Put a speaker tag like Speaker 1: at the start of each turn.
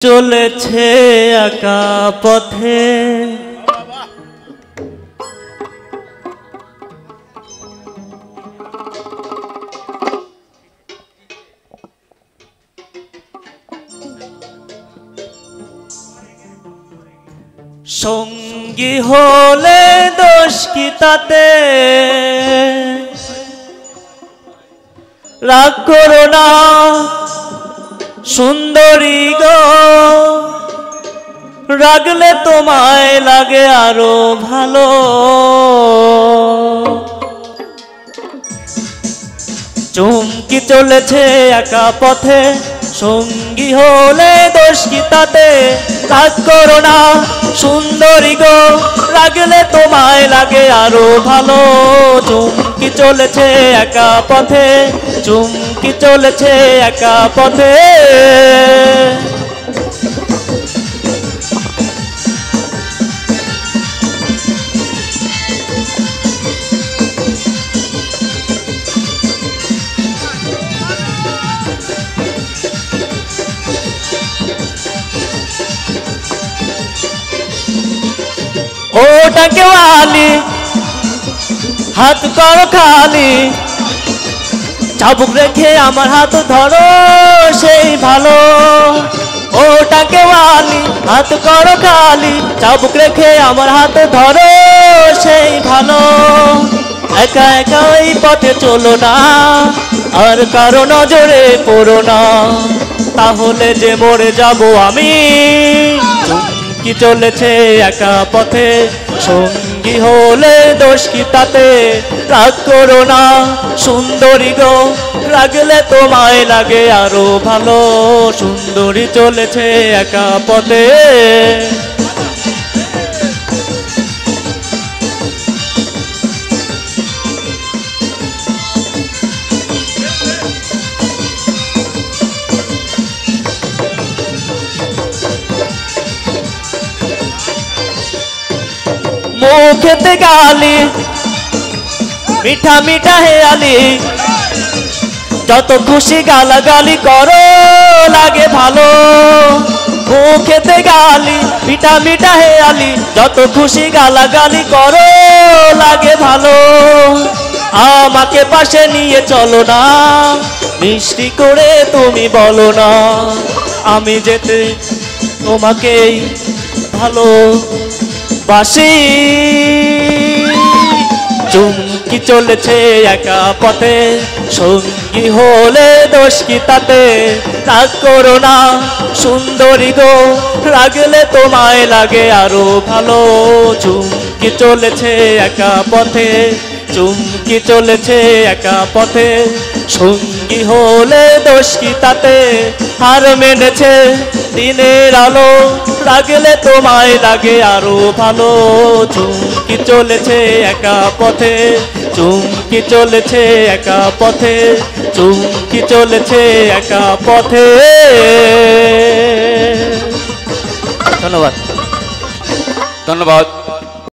Speaker 1: চলেছে একা পথে সঙ্গী হলে দোষ কি তাতে রাগ করো না সুন্দরী গো রাগলে তোমায় লাগে আরো ভালো চুমকি চলেছে একা পথে সঙ্গী হলে দোষ কি তাতে রাগ করো না সুন্দরী গো রাগলে তোমায় লাগে আরো ভালো চুমকি চলেছে একা পথে চুমকি চলেছে একা পথে ওটাকে ওয়ালি হাত করো খালি চাবুক রেখে আমার হাত ধরো সেই ভালো ওটাকে ওয়ালি হাত করো খালি চাবুক রেখে আমার হাত ধরো সেই ভালো একা একা এই পথে চলো না আর কারো নজরে পড়ো না তাহলে যে মরে যাব আমি কি চলেছে একা পথে সঙ্গী হলে দোষ কি তাতে রাগ করো না সুন্দরী গো রাগলে তোমায় লাগে আরো ভালো সুন্দরী চলেছে একা পথে মুখেতে গালি মিঠা মিঠা হেয়ালি যত খুশি গালাগালি করো লাগে ভালো মুখেতে গালি মিঠা মিঠা হেয়ালি যত খুশি গালাগালি করো লাগে ভালো আমাকে পাশে নিয়ে চলো না মিষ্টি করে তুমি বলো না আমি যেতে তোমাকেই ভালো বাসি চুমকি চলেছে একা পথে সঙ্গী হলে দোষ কি তাতে রাগ করো না সুন্দরী গো রাগলে তোমায় লাগে আরো ভালো চুমকি চলেছে একা পথে চুমকি চলেছে একা পথে সঙ্গী হলে দোষ কি তাতে হার মেনেছে দিনের আলো রাগলে তোমায় লাগে আরো ভালো চুমকি চলেছে একা পথে চুমকি চলেছে একা পথে চুমকি চলেছে একা পথে
Speaker 2: ধন্যবাদ ধন্যবাদ